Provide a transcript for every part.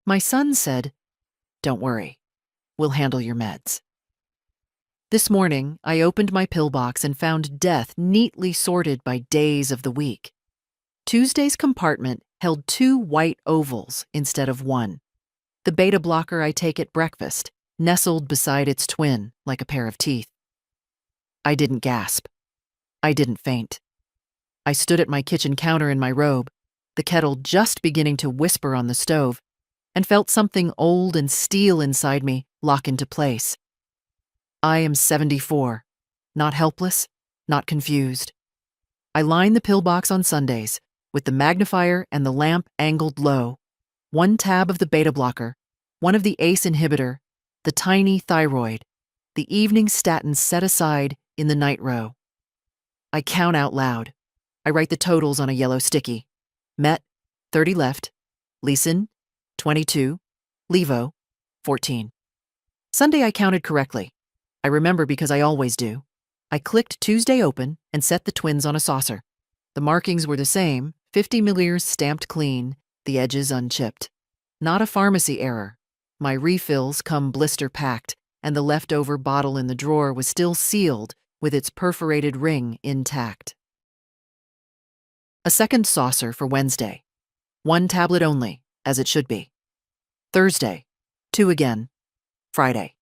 My son said, "Don't worry, we'll handle your meds." This morning, I opened my pillbox and found death neatly sorted by days of the week. Tuesday's compartment held 2 white ovals instead of 1. The beta blocker I take at breakfast, nestled beside its twin like a pair of teeth. I didn't gasp. I didn't faint. I stood at my kitchen counter in my robe, the kettle just beginning to whisper on the stove, and felt something old and steel inside me lock into place. I am 74, not helpless, not confused. I line the pillbox on Sundays, with the magnifier and the lamp angled low, 1 tab of the beta blocker, 1 of the ACE inhibitor, the tiny thyroid, the evening statins set aside in the night row. I count out loud. I write the totals on a yellow sticky. Met, 30 left. Leeson, 22. Levo, 14. Sunday I counted correctly. I remember because I always do. I clicked Tuesday open and set the twins on a saucer. The markings were the same, 50 milliliters stamped clean, the edges unchipped. Not a pharmacy error. My refills come blister packed, and the leftover bottle in the drawer was still sealed with its perforated ring intact. A second saucer for Wednesday. 1 tablet only, as it should be. Thursday, 2 again. Friday,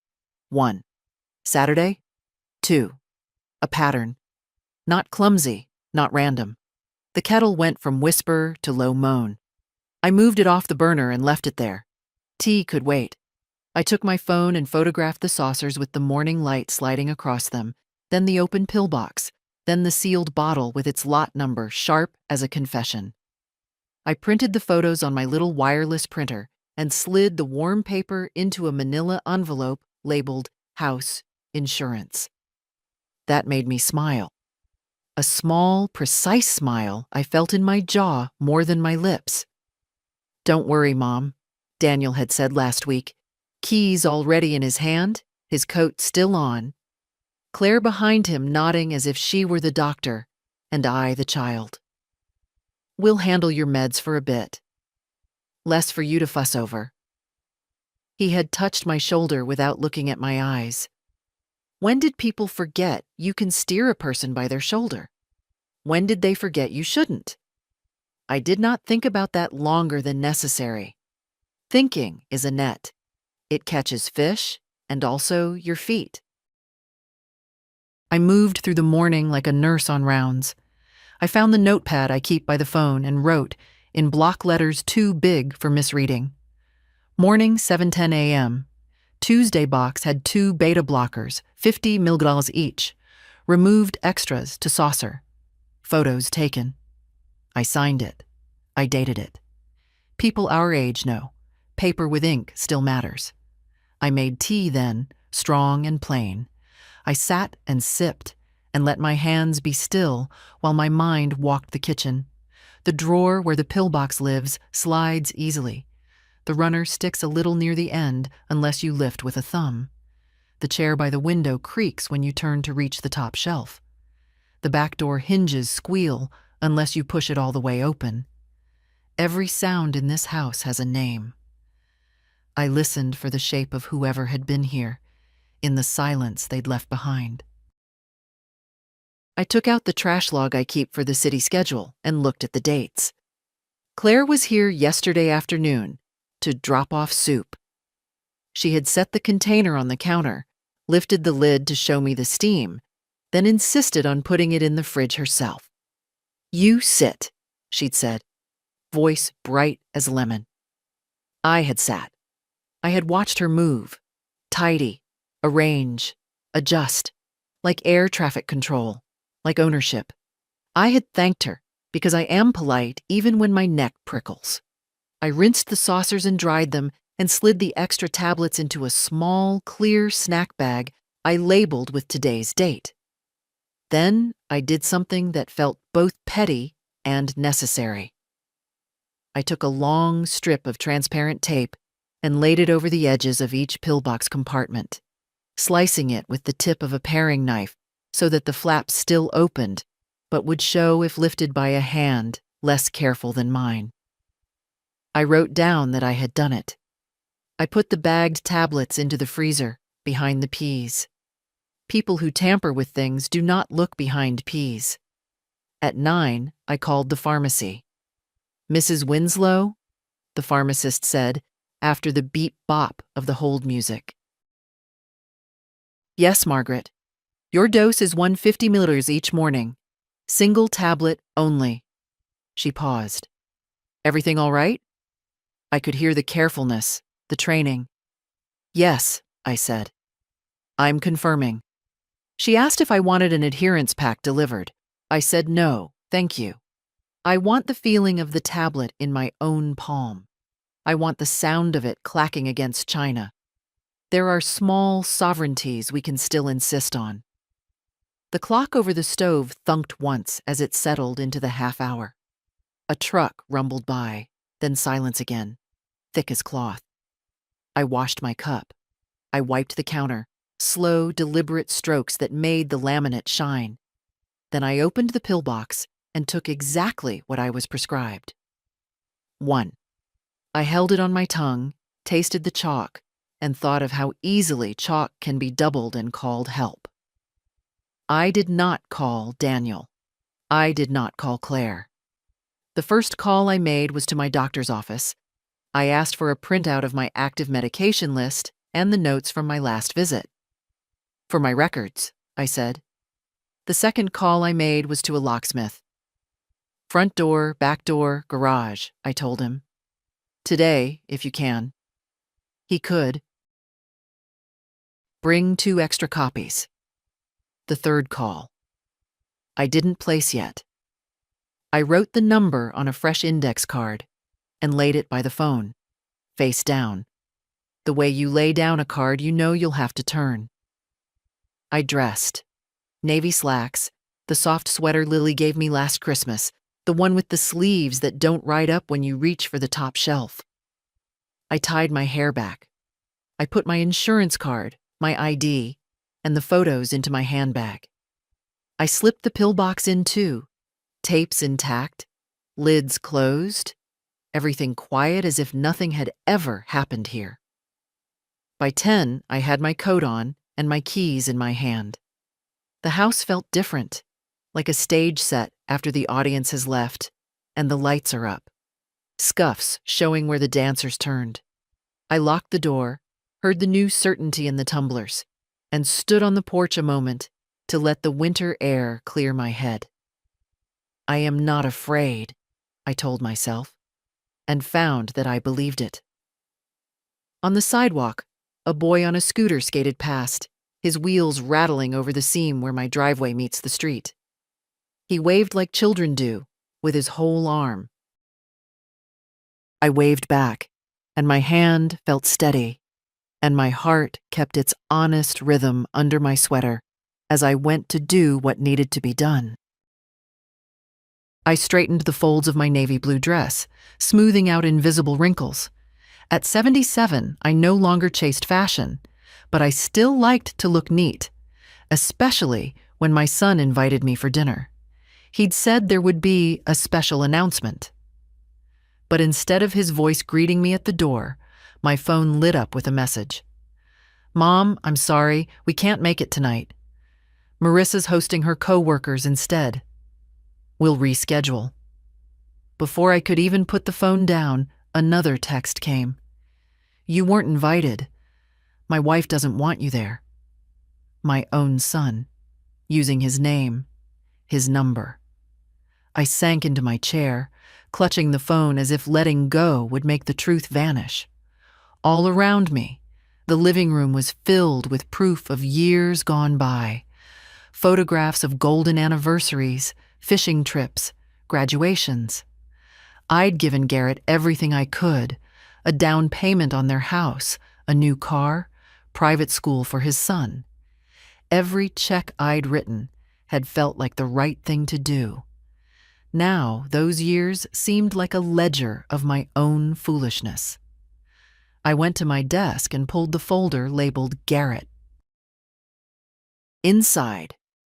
1. Saturday, 2. A pattern. Not clumsy, not random. The kettle went from whisper to low moan. I moved it off the burner and left it there. Tea could wait. I took my phone and photographed the saucers with the morning light sliding across them, then the open pillbox, then the sealed bottle with its lot number sharp as a confession. I printed the photos on my little wireless printer and slid the warm paper into a manila envelope labeled House Insurance. That made me smile. A small, precise smile I felt in my jaw more than my lips. "Don't worry, Mom," Daniel had said last week, keys already in his hand, his coat still on, Claire behind him nodding as if she were the doctor, and I the child. "We'll handle your meds for a bit. Less for you to fuss over." He had touched my shoulder without looking at my eyes. When did people forget you can steer a person by their shoulder? When did they forget you shouldn't? I did not think about that longer than necessary. Thinking is a net. It catches fish and also your feet. I moved through the morning like a nurse on rounds. I found the notepad I keep by the phone and wrote, in block letters too big for misreading. Morning, 7:10 a.m. Tuesday box had 2 beta blockers, 50 mg each. Removed extras to saucer. Photos taken. I signed it. I dated it. People our age know. Paper with ink still matters. I made tea then, strong and plain. I sat and sipped and let my hands be still while my mind walked the kitchen. The drawer where the pillbox lives slides easily. The runner sticks a little near the end unless you lift with a thumb. The chair by the window creaks when you turn to reach the top shelf. The back door hinges squeal unless you push it all the way open. Every sound in this house has a name. I listened for the shape of whoever had been here, in the silence they'd left behind. I took out the trash log I keep for the city schedule and looked at the dates. Claire was here yesterday afternoon to drop off soup. She had set the container on the counter, lifted the lid to show me the steam, then insisted on putting it in the fridge herself. "You sit," she'd said, voice bright as lemon. I had sat. I had watched her move, tidy, arrange, adjust, like air traffic control, like ownership. I had thanked her because I am polite even when my neck prickles. I rinsed the saucers and dried them and slid the extra tablets into a small, clear snack bag I labeled with today's date. Then I did something that felt both petty and necessary. I took a long strip of transparent tape and laid it over the edges of each pillbox compartment, slicing it with the tip of a paring knife so that the flaps still opened, but would show if lifted by a hand less careful than mine. I wrote down that I had done it, I put the bagged tablets into the freezer, behind the peas. People who tamper with things do not look behind peas. At 9, I called the pharmacy. "Mrs. Winslow?" the pharmacist said, after the beep-bop of the hold music. "Yes, Margaret. Your dose is 150 milliliters each morning. Single tablet only." She paused. "Everything all right?" I could hear the carefulness, the training. "Yes," I said. "I'm confirming." She asked if I wanted an adherence pack delivered. I said no, thank you. I want the feeling of the tablet in my own palm. I want the sound of it clacking against china. There are small sovereignties we can still insist on. The clock over the stove thunked once as it settled into the half hour. A truck rumbled by, then silence again, thick as cloth. I washed my cup. I wiped the counter, slow, deliberate strokes that made the laminate shine. Then I opened the pill box and took exactly what I was prescribed. 1. I held it on my tongue, tasted the chalk, and thought of how easily chalk can be doubled and called help. I did not call Daniel. I did not call Claire. The first call I made was to my doctor's office. I asked for a printout of my active medication list and the notes from my last visit. "For my records," I said. The second call I made was to a locksmith. "Front door, back door, garage," I told him. "Today, if you can." He could. "Bring 2 extra copies." The third call. I didn't place yet. I wrote the number on a fresh index card and laid it by the phone, face down. The way you lay down a card you know you'll have to turn. I dressed. Navy slacks, the soft sweater Lily gave me last Christmas, the one with the sleeves that don't ride up when you reach for the top shelf. I tied my hair back. I put my insurance card, my ID, and the photos into my handbag. I slipped the pill box in too, tapes intact, lids closed, everything quiet as if nothing had ever happened here. By 10, I had my coat on and my keys in my hand. The house felt different, like a stage set after the audience has left and the lights are up, scuffs showing where the dancers turned. I locked the door, heard the new certainty in the tumblers, and stood on the porch a moment to let the winter air clear my head. I am not afraid, I told myself, and found that I believed it. On the sidewalk, a boy on a scooter skated past, his wheels rattling over the seam where my driveway meets the street. He waved like children do, with his whole arm. I waved back, and my hand felt steady, and my heart kept its honest rhythm under my sweater as I went to do what needed to be done. I straightened the folds of my navy blue dress, smoothing out invisible wrinkles. At 77, I no longer chased fashion, but I still liked to look neat, especially when my son invited me for dinner. He'd said there would be a special announcement. But instead of his voice greeting me at the door, my phone lit up with a message. "Mom, I'm sorry, we can't make it tonight. Marissa's hosting her co-workers instead. We'll reschedule." Before I could even put the phone down, another text came. "You weren't invited. My wife doesn't want you there." My own son, using his name, his number. I sank into my chair, clutching the phone as if letting go would make the truth vanish. All around me, the living room was filled with proof of years gone by. Photographs of golden anniversaries, fishing trips, graduations. I'd given Garrett everything I could, a down payment on their house, a new car, private school for his son. Every check I'd written had felt like the right thing to do. Now, those years seemed like a ledger of my own foolishness. I went to my desk and pulled the folder labeled Garrett. Inside,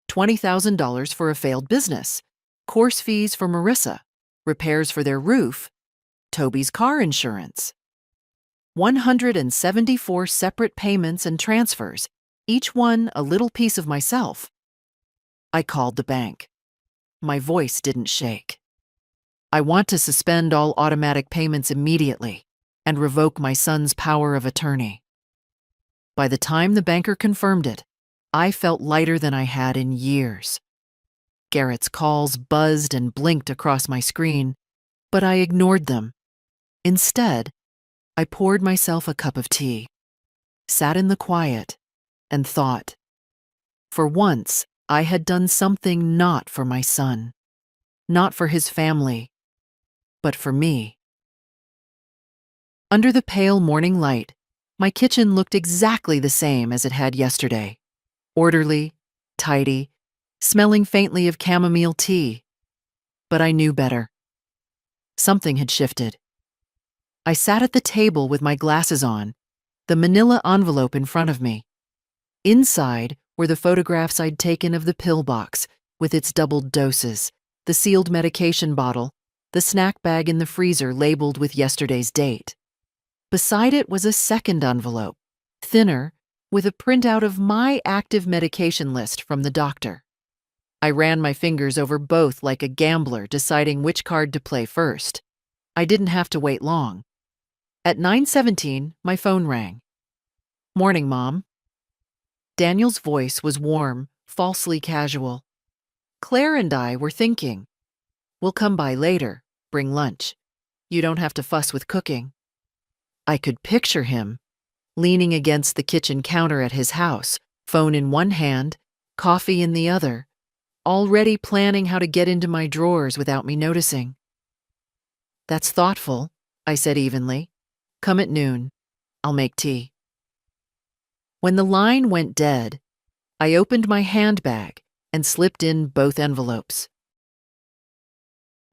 $20,000 for a failed business, course fees for Marissa, repairs for their roof, Toby's car insurance. 174 separate payments and transfers, each one a little piece of myself. I called the bank. My voice didn't shake. I want to suspend all automatic payments immediately and revoke my son's power of attorney. By the time the banker confirmed it, I felt lighter than I had in years. Garrett's calls buzzed and blinked across my screen, but I ignored them. Instead, I poured myself a cup of tea, sat in the quiet, and thought. For once, I had done something not for my son, not for his family, but for me. Under the pale morning light, my kitchen looked exactly the same as it had yesterday. Orderly, tidy, smelling faintly of chamomile tea. But I knew better. Something had shifted. I sat at the table with my glasses on, the manila envelope in front of me. Inside were the photographs I'd taken of the pill box, with its doubled doses, the sealed medication bottle, the snack bag in the freezer labeled with yesterday's date. Beside it was a second envelope, thinner, with a printout of my active medication list from the doctor. I ran my fingers over both like a gambler deciding which card to play first. I didn't have to wait long. At 9:17, my phone rang. "Morning, Mom." Daniel's voice was warm, falsely casual. "Claire and I were thinking. We'll come by later, bring lunch. You don't have to fuss with cooking." I could picture him, leaning against the kitchen counter at his house, phone in one hand, coffee in the other, already planning how to get into my drawers without me noticing. "That's thoughtful," I said evenly. "Come at noon. I'll make tea." When the line went dead, I opened my handbag and slipped in both envelopes.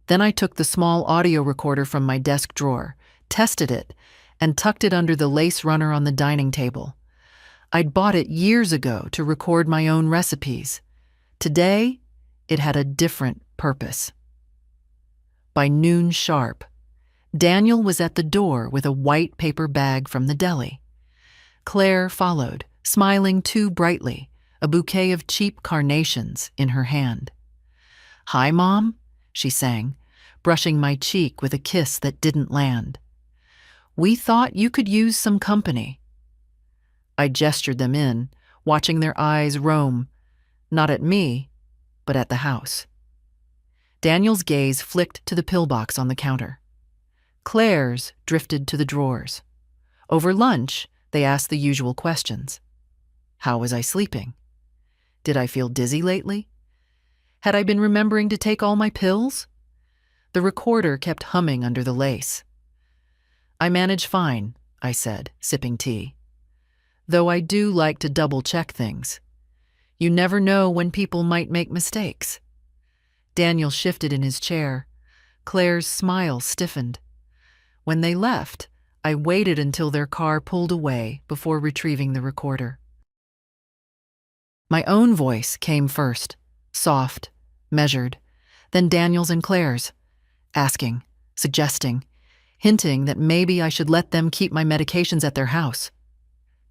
Then I took the small audio recorder from my desk drawer, tested it, and tucked it under the lace runner on the dining table. I'd bought it years ago to record my own recipes. Today, it had a different purpose. By noon sharp, Daniel was at the door with a white paper bag from the deli. Claire followed, smiling too brightly, a bouquet of cheap carnations in her hand. "Hi, Mom," she sang, brushing my cheek with a kiss that didn't land. "We thought you could use some company." I gestured them in, watching their eyes roam, not at me, but at the house. Daniel's gaze flicked to the pillbox on the counter. Claire's drifted to the drawers. Over lunch, they asked the usual questions. How was I sleeping? Did I feel dizzy lately? Had I been remembering to take all my pills? The recorder kept humming under the lace. "I manage fine," I said, sipping tea. "Though I do like to double-check things. You never know when people might make mistakes." Daniel shifted in his chair. Claire's smile stiffened. When they left, I waited until their car pulled away before retrieving the recorder. My own voice came first, soft, measured, then Daniel's and Claire's, asking, suggesting, hinting that maybe I should let them keep my medications at their house,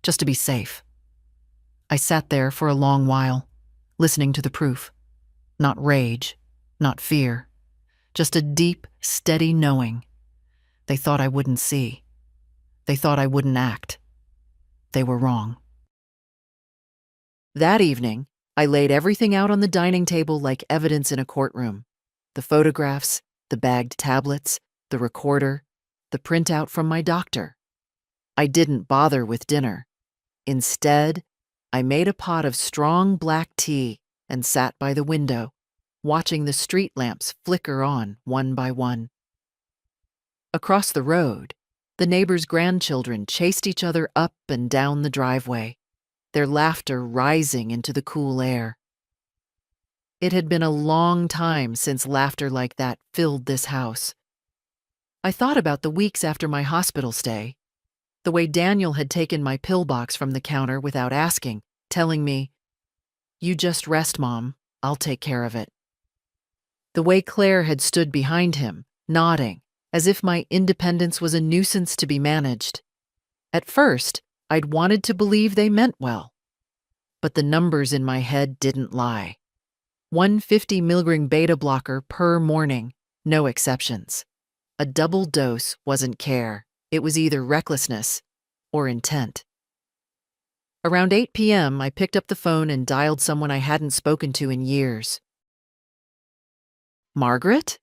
just to be safe. I sat there for a long while, listening to the proof. Not rage, not fear, just a deep, steady knowing. They thought I wouldn't see. They thought I wouldn't act. They were wrong. That evening, I laid everything out on the dining table like evidence in a courtroom. The photographs, the bagged tablets, the recorder, the printout from my doctor. I didn't bother with dinner. Instead, I made a pot of strong black tea and sat by the window, watching the street lamps flicker on one by one. Across the road, the neighbors' grandchildren chased each other up and down the driveway, their laughter rising into the cool air. It had been a long time since laughter like that filled this house. I thought about the weeks after my hospital stay, the way Daniel had taken my pill box from the counter without asking, telling me, "You just rest, Mom, I'll take care of it." The way Claire had stood behind him, nodding, as if my independence was a nuisance to be managed. At first, I'd wanted to believe they meant well. But the numbers in my head didn't lie. 150 milligram beta blocker per morning, no exceptions. A double dose wasn't care. It was either recklessness or intent. Around 8 p.m., I picked up the phone and dialed someone I hadn't spoken to in years. Margaret?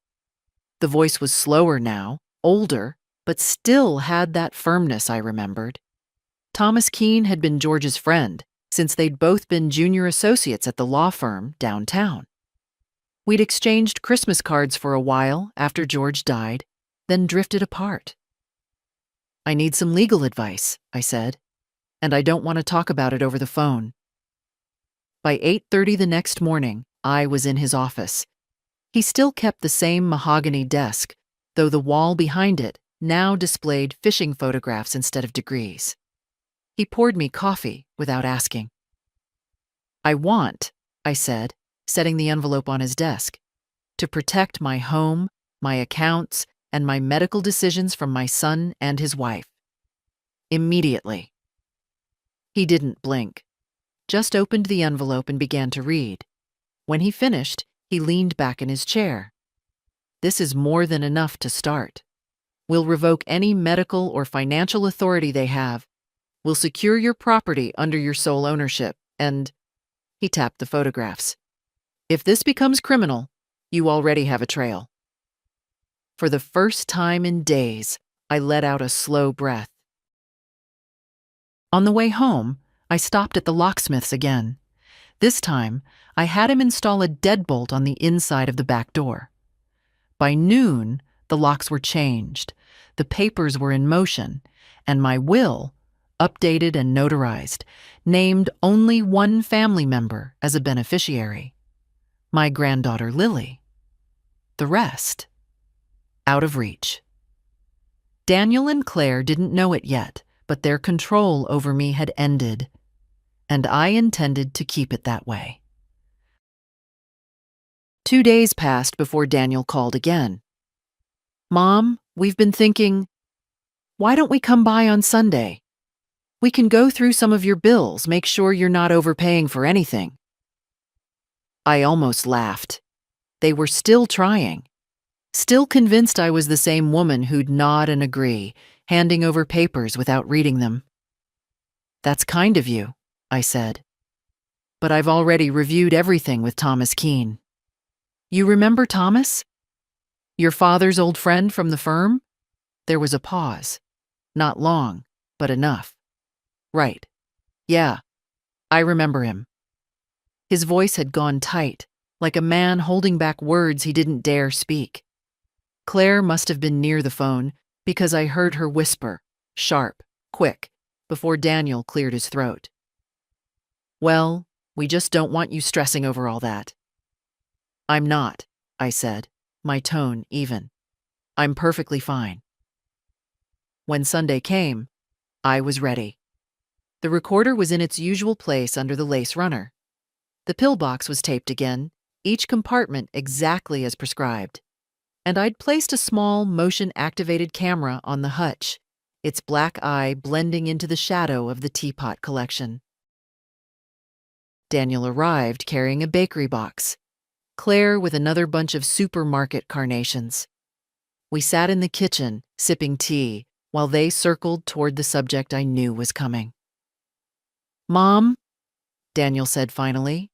The voice was slower now, older, but still had that firmness I remembered. Thomas Keene had been George's friend, since they'd both been junior associates at the law firm downtown. We'd exchanged Christmas cards for a while after George died, then drifted apart. I need some legal advice, I said, and I don't want to talk about it over the phone. By 8:30 the next morning, I was in his office. He still kept the same mahogany desk, though the wall behind it now displayed fishing photographs instead of degrees. He poured me coffee without asking. I want, I said, setting the envelope on his desk, to protect my home, my accounts, and my medical decisions from my son and his wife. Immediately. He didn't blink, just opened the envelope and began to read. When he finished, he leaned back in his chair. This is more than enough to start. We'll revoke any medical or financial authority they have. We'll secure your property under your sole ownership, and he tapped the photographs. If this becomes criminal, you already have a trail. For the first time in days, I let out a slow breath. On the way home, I stopped at the locksmith's again. This time, I had him install a deadbolt on the inside of the back door. By noon, the locks were changed, the papers were in motion, and my will, updated and notarized, named only one family member as a beneficiary. My granddaughter Lily. The rest, out of reach. Daniel and Claire didn't know it yet, but their control over me had ended, and I intended to keep it that way. 2 days passed before Daniel called again. Mom, we've been thinking, why don't we come by on Sunday? We can go through some of your bills, make sure you're not overpaying for anything. I almost laughed. They were still trying. Still convinced I was the same woman who'd nod and agree, handing over papers without reading them. That's kind of you, I said. But I've already reviewed everything with Thomas Keene. You remember Thomas? Your father's old friend from the firm? There was a pause. Not long, but enough. Right. Yeah, I remember him. His voice had gone tight, like a man holding back words he didn't dare speak. Claire must have been near the phone because I heard her whisper, sharp, quick, before Daniel cleared his throat. Well, we just don't want you stressing over all that. I'm not, I said, my tone even. I'm perfectly fine. When Sunday came, I was ready. The recorder was in its usual place under the lace runner. The pillbox was taped again, each compartment exactly as prescribed. And I'd placed a small motion-activated camera on the hutch, its black eye blending into the shadow of the teapot collection. Daniel arrived carrying a bakery box, Claire with another bunch of supermarket carnations. We sat in the kitchen, sipping tea, while they circled toward the subject I knew was coming. Mom, Daniel said finally,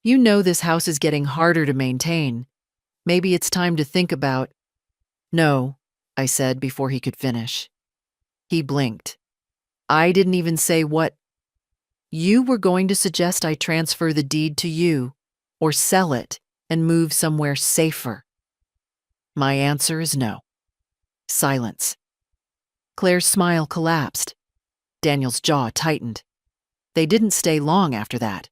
you know this house is getting harder to maintain. Maybe it's time to think about... No, I said before he could finish. He blinked. I didn't even say what... You were going to suggest I transfer the deed to you, or sell it and move somewhere safer. My answer is no. Silence. Claire's smile collapsed. Daniel's jaw tightened. They didn't stay long after that.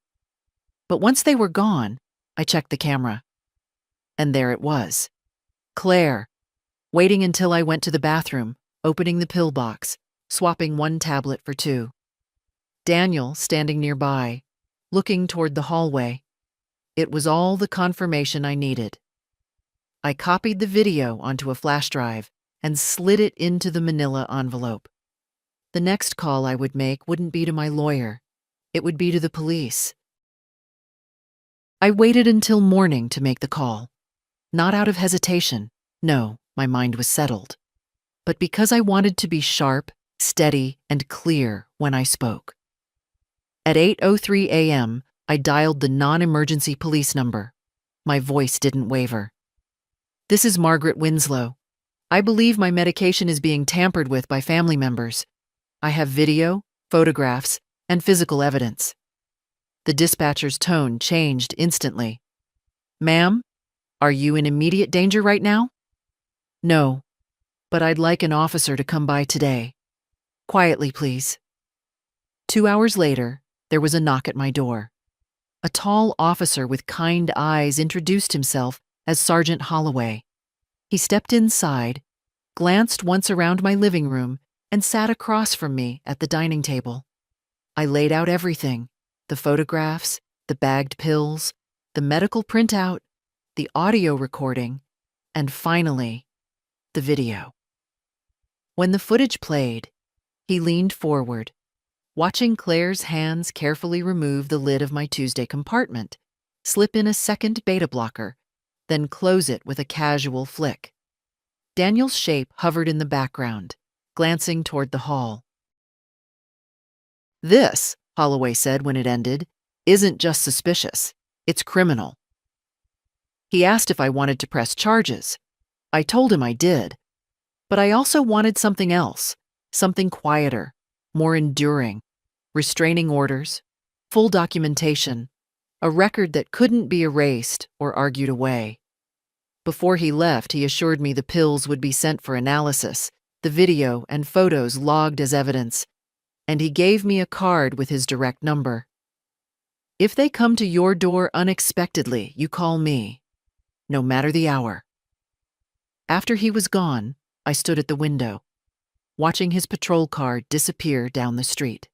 But once they were gone, I checked the camera. And there it was. Claire, waiting until I went to the bathroom, opening the pillbox, swapping one tablet for two. Daniel standing nearby, looking toward the hallway. It was all the confirmation I needed. I copied the video onto a flash drive and slid it into the manila envelope. The next call I would make wouldn't be to my lawyer. It would be to the police. I waited until morning to make the call. Not out of hesitation. No, my mind was settled. But because I wanted to be sharp, steady, and clear when I spoke. At 8:03 a.m., I dialed the non-emergency police number. My voice didn't waver. "This is Margaret Winslow. I believe my medication is being tampered with by family members. I have video, photographs, and physical evidence." The dispatcher's tone changed instantly. "Ma'am, are you in immediate danger right now?" "No, but I'd like an officer to come by today. Quietly, please." 2 hours later, there was a knock at my door. A tall officer with kind eyes introduced himself as Sergeant Holloway. He stepped inside, glanced once around my living room, and sat across from me at the dining table. I laid out everything: the photographs, the bagged pills, the medical printout, the audio recording, and finally, the video. When the footage played, he leaned forward, watching Claire's hands carefully remove the lid of my Tuesday compartment, slip in a second beta blocker, then close it with a casual flick. Daniel's shape hovered in the background, glancing toward the hall. "This," Holloway said when it ended, "isn't just suspicious, it's criminal." He asked if I wanted to press charges. I told him I did. But I also wanted something else, something quieter, more enduring: restraining orders, full documentation, a record that couldn't be erased or argued away. Before he left, he assured me the pills would be sent for analysis, the video and photos logged as evidence, and he gave me a card with his direct number. "If they come to your door unexpectedly, you call me, no matter the hour." After he was gone, I stood at the window, watching his patrol car disappear down the street.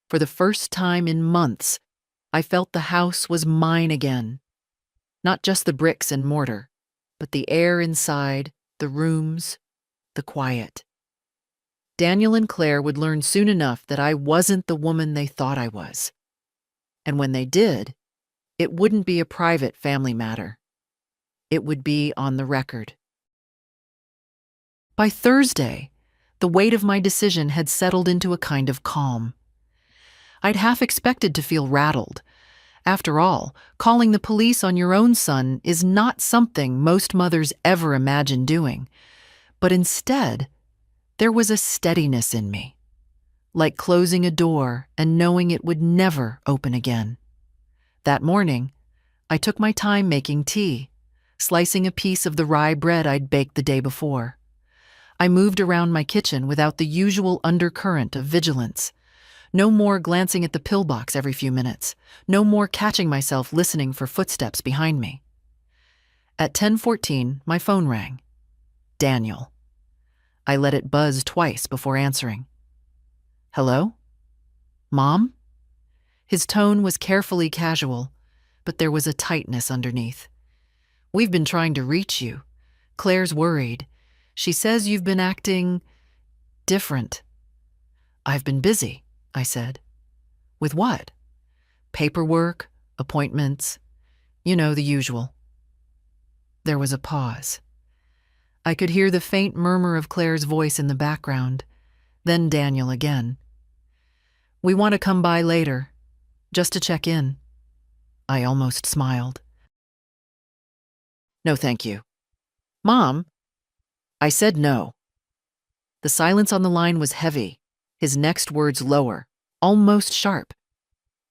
For the first time in months, I felt the house was mine again. Not just the bricks and mortar, but the air inside, the rooms, the quiet. Daniel and Claire would learn soon enough that I wasn't the woman they thought I was. And when they did, it wouldn't be a private family matter. It would be on the record. By Thursday, the weight of my decision had settled into a kind of calm. I'd half expected to feel rattled. After all, calling the police on your own son is not something most mothers ever imagine doing. But instead, there was a steadiness in me, like closing a door and knowing it would never open again. That morning, I took my time making tea, slicing a piece of the rye bread I'd baked the day before. I moved around my kitchen without the usual undercurrent of vigilance. No more glancing at the pillbox every few minutes. No more catching myself listening for footsteps behind me. At 10:14, my phone rang. Daniel. I let it buzz twice before answering. "Hello? Mom?" His tone was carefully casual, but there was a tightness underneath. "We've been trying to reach you. Claire's worried. She says you've been acting different." "I've been busy," I said. "With what?" "Paperwork, appointments, the usual." There was a pause. I could hear the faint murmur of Claire's voice in the background, then Daniel again. "We want to come by later, just to check in." I almost smiled. "No, thank you." "Mom?" I said no. The silence on the line was heavy, his next words lower, almost sharp.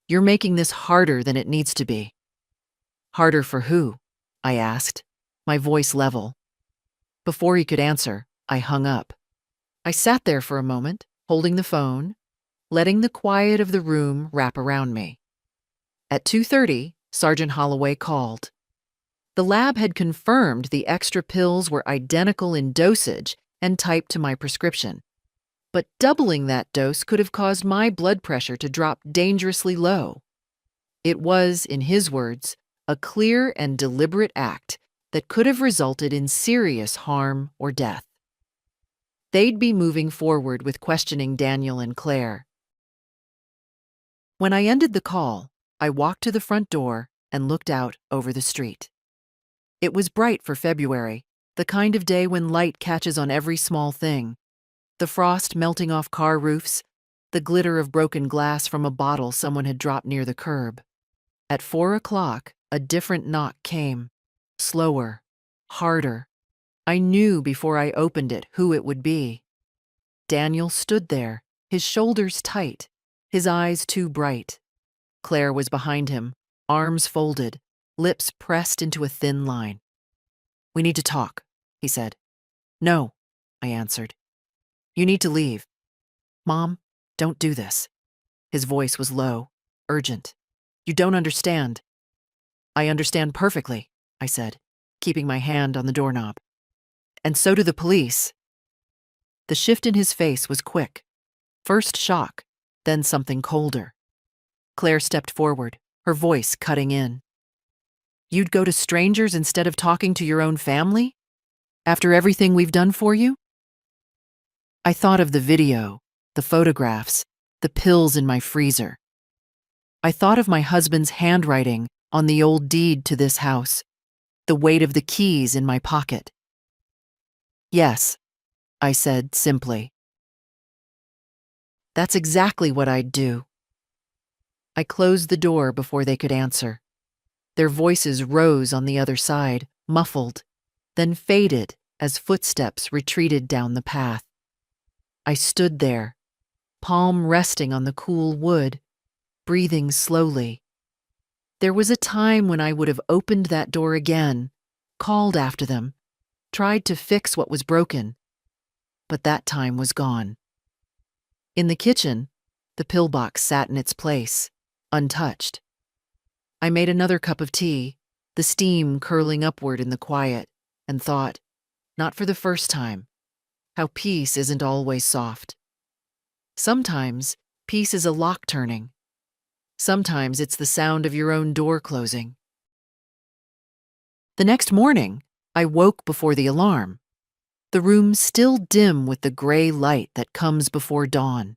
"You're making this harder than it needs to be." "Harder for who?" I asked, my voice level. Before he could answer, I hung up. I sat there for a moment, holding the phone, letting the quiet of the room wrap around me. At 2:30, Sergeant Holloway called. The lab had confirmed the extra pills were identical in dosage and type to my prescription. But doubling that dose could have caused my blood pressure to drop dangerously low. It was, in his words, a clear and deliberate act that could have resulted in serious harm or death. They'd be moving forward with questioning Daniel and Claire. When I ended the call, I walked to the front door and looked out over the street. It was bright for February, the kind of day when light catches on every small thing. The frost melting off car roofs, the glitter of broken glass from a bottle someone had dropped near the curb. At 4 o'clock, a different knock came. Slower, harder. I knew before I opened it who it would be. Daniel stood there, his shoulders tight, his eyes too bright. Claire was behind him, arms folded, lips pressed into a thin line. "We need to talk," he said. "No," I answered. "You need to leave." "Mom, don't do this." His voice was low, urgent. "You don't understand." "I understand perfectly," I said, keeping my hand on the doorknob. "And so do the police." The shift in his face was quick. First shock, then something colder. Claire stepped forward, her voice cutting in. "You'd go to strangers instead of talking to your own family? After everything we've done for you?" I thought of the video, the photographs, the pills in my freezer. I thought of my husband's handwriting on the old deed to this house, the weight of the keys in my pocket. "Yes," I said simply. "That's exactly what I'd do." I closed the door before they could answer. Their voices rose on the other side, muffled, then faded as footsteps retreated down the path. I stood there, palm resting on the cool wood, breathing slowly. There was a time when I would have opened that door again, called after them, tried to fix what was broken, but that time was gone. In the kitchen, the pillbox sat in its place, untouched. I made another cup of tea, the steam curling upward in the quiet, and thought, not for the first time, how peace isn't always soft. Sometimes peace is a lock turning. Sometimes it's the sound of your own door closing. The next morning, I woke before the alarm, the room still dim with the gray light that comes before dawn.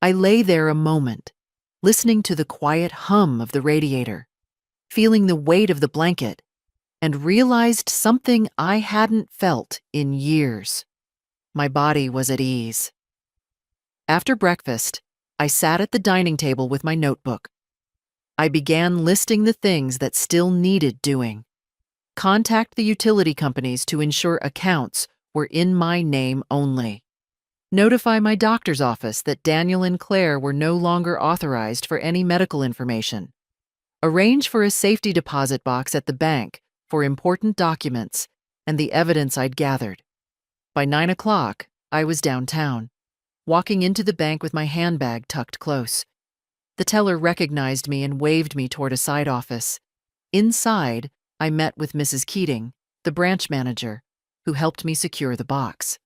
I lay there a moment, listening to the quiet hum of the radiator, feeling the weight of the blanket, and realized something I hadn't felt in years. My body was at ease. After breakfast, I sat at the dining table with my notebook. I began listing the things that still needed doing. Contact the utility companies to ensure accounts were in my name only. Notify my doctor's office that Daniel and Claire were no longer authorized for any medical information. Arrange for a safety deposit box at the bank for important documents and the evidence I'd gathered. By 9 o'clock, I was downtown, walking into the bank with my handbag tucked close. The teller recognized me and waved me toward a side office. Inside, I met with Mrs. Keating, the branch manager, who helped me secure the box.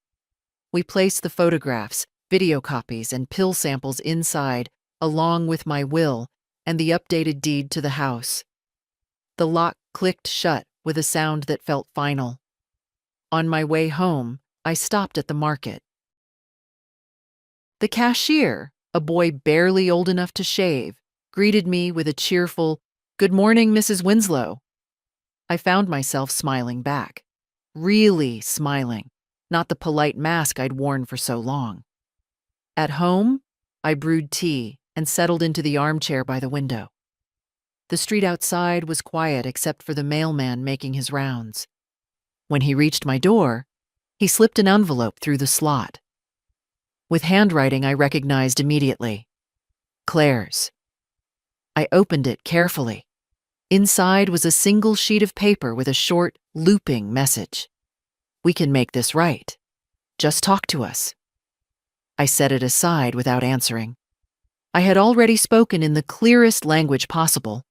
We placed the photographs, video copies, and pill samples inside, along with my will and the updated deed to the house. The lock clicked shut with a sound that felt final. On my way home, I stopped at the market. The cashier, a boy barely old enough to shave, greeted me with a cheerful, "Good morning, Mrs. Winslow." I found myself smiling back. Really smiling, not the polite mask I'd worn for so long. At home, I brewed tea and settled into the armchair by the window. The street outside was quiet except for the mailman making his rounds. When he reached my door, he slipped an envelope through the slot. With handwriting I recognized immediately. Claire's. I opened it carefully. Inside was a single sheet of paper with a short, looping message. "We can make this right. Just talk to us." I set it aside without answering. I had already spoken in the clearest language possible.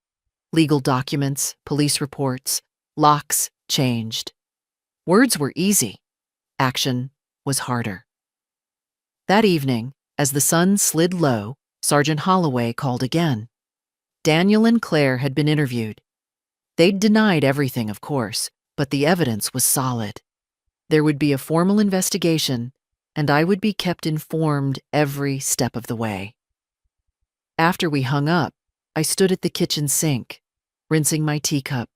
Legal documents, police reports, locks changed. Words were easy. Action was harder. That evening, as the sun slid low, Sergeant Holloway called again. Daniel and Claire had been interviewed. They'd denied everything, of course, but the evidence was solid. There would be a formal investigation, and I would be kept informed every step of the way. After we hung up, I stood at the kitchen sink, rinsing my teacup.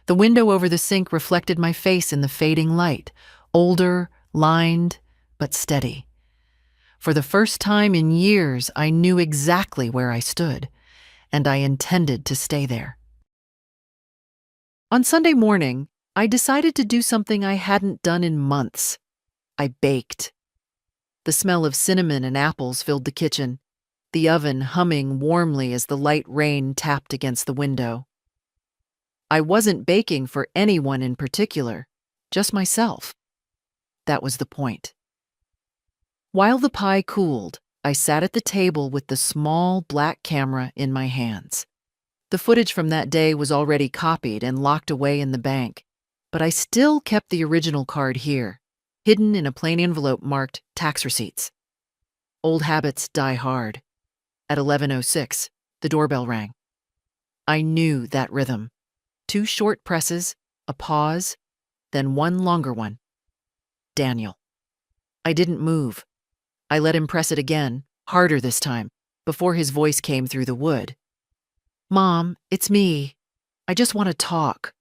The window over the sink reflected my face in the fading light, older, lined, but steady. For the first time in years, I knew exactly where I stood, and I intended to stay there. On Sunday morning, I decided to do something I hadn't done in months. I baked. The smell of cinnamon and apples filled the kitchen, the oven humming warmly as the light rain tapped against the window. I wasn't baking for anyone in particular, just myself. That was the point. While the pie cooled, I sat at the table with the small black camera in my hands. The footage from that day was already copied and locked away in the bank, but I still kept the original card here, hidden in a plain envelope marked tax receipts. Old habits die hard. At 11:06, the doorbell rang. I knew that rhythm. 2 short presses, a pause, then one longer one. Daniel. I didn't move. I let him press it again, harder this time, before his voice came through the wood. "Mom, it's me. I just want to talk."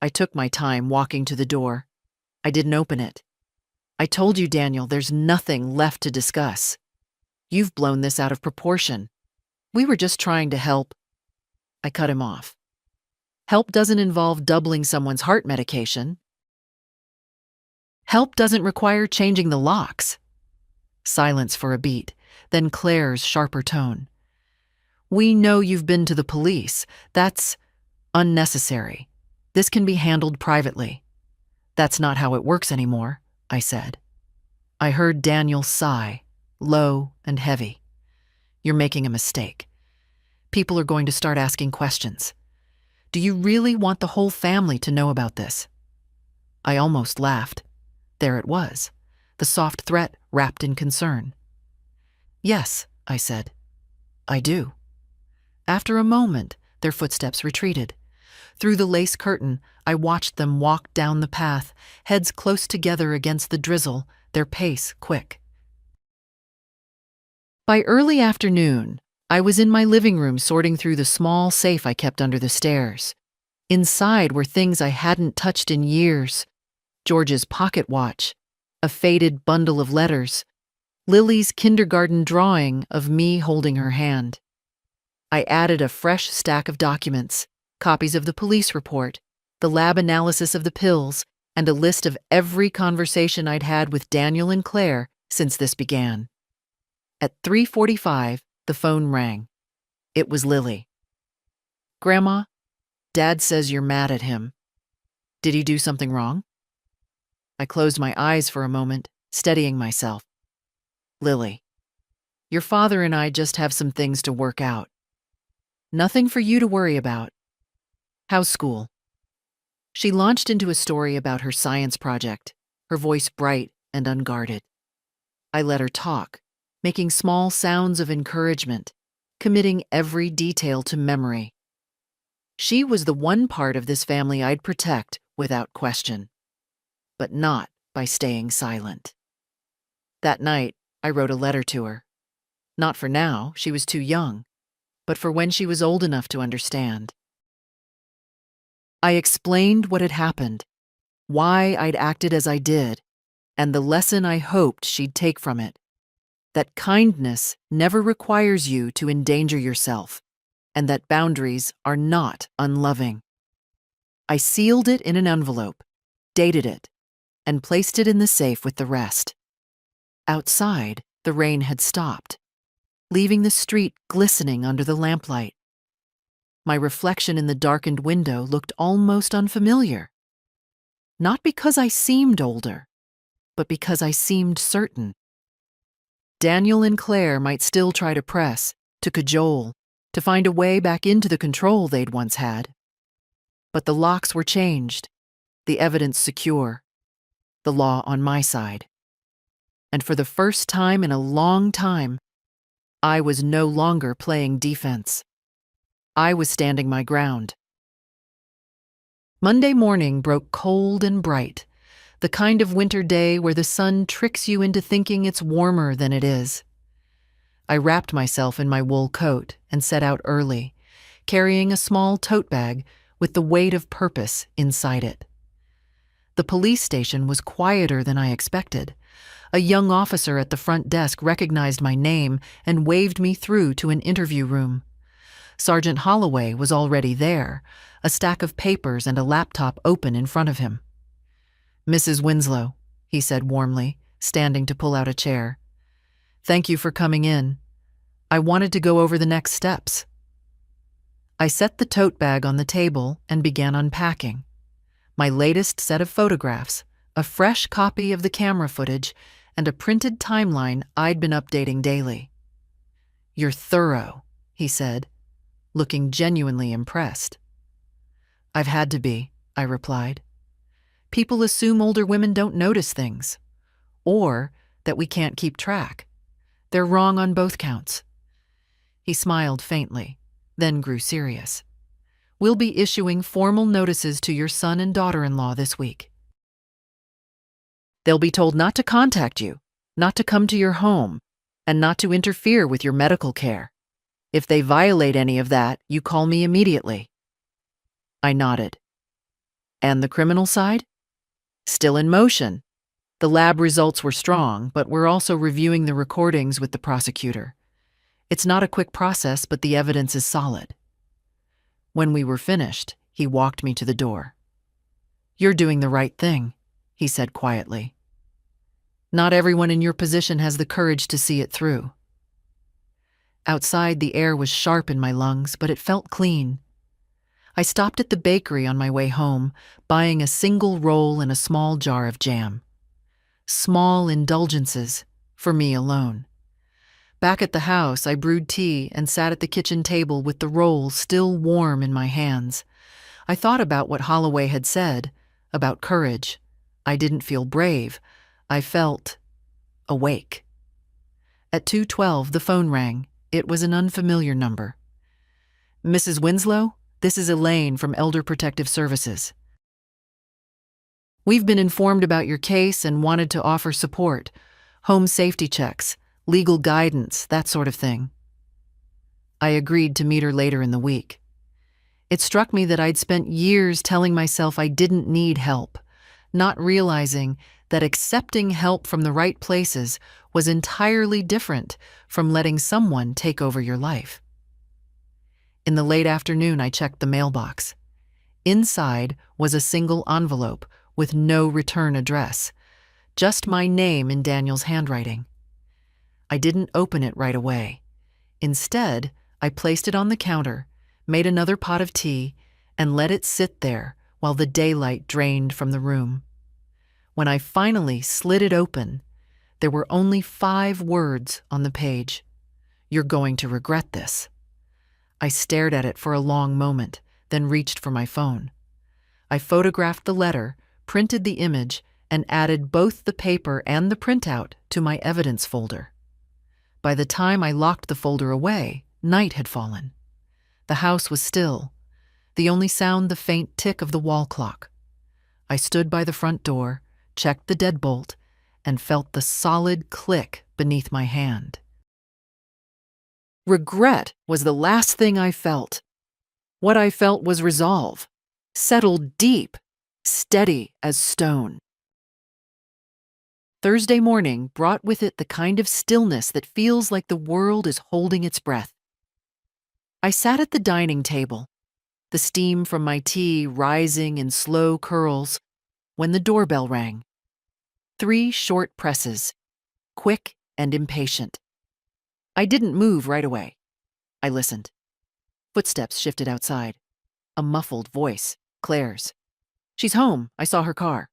I took my time walking to the door. I didn't open it. "I told you, Daniel, there's nothing left to discuss. You've blown this out of proportion. We were just trying to help." I cut him off. Help doesn't involve doubling someone's heart medication. Help doesn't require changing the locks. Silence for a beat, then Claire's sharper tone. "We know you've been to the police. That's unnecessary. This can be handled privately." "That's not how it works anymore," I said. I heard Daniel sigh, low and heavy. "You're making a mistake. People are going to start asking questions. Do you really want the whole family to know about this?" I almost laughed. There it was, the soft threat wrapped in concern. "Yes," I said. "I do." After a moment, their footsteps retreated. Through the lace curtain, I watched them walk down the path, heads close together against the drizzle, their pace quick. By early afternoon, I was in my living room sorting through the small safe I kept under the stairs. Inside were things I hadn't touched in years: George's pocket watch, a faded bundle of letters, Lily's kindergarten drawing of me holding her hand. I added a fresh stack of documents, copies of the police report, the lab analysis of the pills, and a list of every conversation I'd had with Daniel and Claire since this began. At 3:45, the phone rang. It was Lily. "Grandma, Dad says you're mad at him. Did he do something wrong?" I closed my eyes for a moment, steadying myself. "Lily, your father and I just have some things to work out. Nothing for you to worry about. How's school?" She launched into a story about her science project, her voice bright and unguarded. I let her talk, making small sounds of encouragement, committing every detail to memory. She was the one part of this family I'd protect without question, but not by staying silent. That night, I wrote a letter to her. Not for now, she was too young, but for when she was old enough to understand. I explained what had happened, why I'd acted as I did, and the lesson I hoped she'd take from it: that kindness never requires you to endanger yourself, and that boundaries are not unloving. I sealed it in an envelope, dated it, and placed it in the safe with the rest. Outside, the rain had stopped, leaving the street glistening under the lamplight. My reflection in the darkened window looked almost unfamiliar. Not because I seemed older, but because I seemed certain. Daniel and Claire might still try to press, to cajole, to find a way back into the control they'd once had. But the locks were changed, the evidence secure, the law on my side. And for the first time in a long time, I was no longer playing defense. I was standing my ground. Monday morning broke cold and bright, the kind of winter day where the sun tricks you into thinking it's warmer than it is. I wrapped myself in my wool coat and set out early, carrying a small tote bag with the weight of purpose inside it. The police station was quieter than I expected. A young officer at the front desk recognized my name and waved me through to an interview room. Sergeant Holloway was already there, a stack of papers and a laptop open in front of him. "Mrs. Winslow," he said warmly, standing to pull out a chair. "Thank you for coming in. I wanted to go over the next steps." I set the tote bag on the table and began unpacking. My latest set of photographs, a fresh copy of the camera footage, and a printed timeline I'd been updating daily. "You're thorough," he said, looking genuinely impressed. "I've had to be," I replied. "People assume older women don't notice things, or that we can't keep track. They're wrong on both counts." He smiled faintly, then grew serious. "We'll be issuing formal notices to your son and daughter-in-law this week. They'll be told not to contact you, not to come to your home, and not to interfere with your medical care. If they violate any of that, you call me immediately." I nodded. "And the criminal side?" "Still in motion. The lab results were strong, but we're also reviewing the recordings with the prosecutor. It's not a quick process, but the evidence is solid." When we were finished, he walked me to the door. "You're doing the right thing," he said quietly. "Not everyone in your position has the courage to see it through." Outside, the air was sharp in my lungs, but it felt clean. I stopped at the bakery on my way home, buying a single roll and a small jar of jam. Small indulgences for me alone. Back at the house, I brewed tea and sat at the kitchen table with the roll still warm in my hands. I thought about what Holloway had said, about courage. I didn't feel brave. I felt awake. At 2:12, the phone rang. It was an unfamiliar number. "Mrs. Winslow, this is Elaine from Elder Protective Services. We've been informed about your case and wanted to offer support, home safety checks, legal guidance, that sort of thing." I agreed to meet her later in the week. It struck me that I'd spent years telling myself I didn't need help, not realizing that accepting help from the right places was entirely different from letting someone take over your life. In the late afternoon, I checked the mailbox. Inside was a single envelope with no return address, just my name in Daniel's handwriting. I didn't open it right away. Instead, I placed it on the counter, made another pot of tea, and let it sit there while the daylight drained from the room. When I finally slid it open, there were only 5 words on the page. "You're going to regret this." I stared at it for a long moment, then reached for my phone. I photographed the letter, printed the image, and added both the paper and the printout to my evidence folder. By the time I locked the folder away, night had fallen. The house was still, the only sound the faint tick of the wall clock. I stood by the front door, checked the deadbolt, and felt the solid click beneath my hand. Regret was the last thing I felt. What I felt was resolve, settled deep, steady as stone. Thursday morning brought with it the kind of stillness that feels like the world is holding its breath. I sat at the dining table, the steam from my tea rising in slow curls, when the doorbell rang. 3 short presses, quick and impatient. I didn't move right away. I listened. Footsteps shifted outside. A muffled voice, Claire's. "She's home. I saw her car."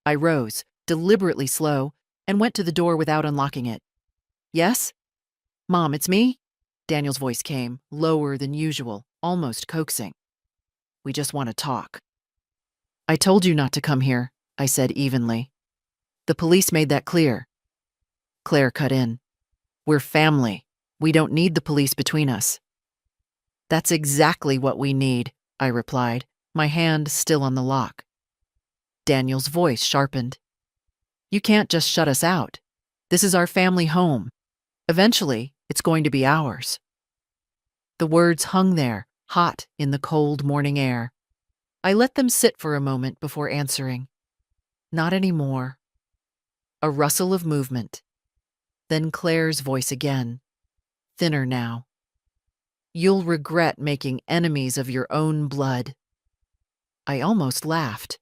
I rose, deliberately slow, and went to the door without unlocking it. "Yes? Mom, it's me?" Daniel's voice came, lower than usual, almost coaxing. "We just want to talk." "I told you not to come here," I said evenly. "The police made that clear." Claire cut in. "We're family. We don't need the police between us." "That's exactly what we need," I replied, my hand still on the lock. Daniel's voice sharpened. You can't just shut us out. This is our family home. Eventually, it's going to be ours. The words hung there, hot in the cold morning air. I let them sit for a moment before answering. Not anymore. A rustle of movement. Then Claire's voice again, thinner now. You'll regret making enemies of your own blood. I almost laughed.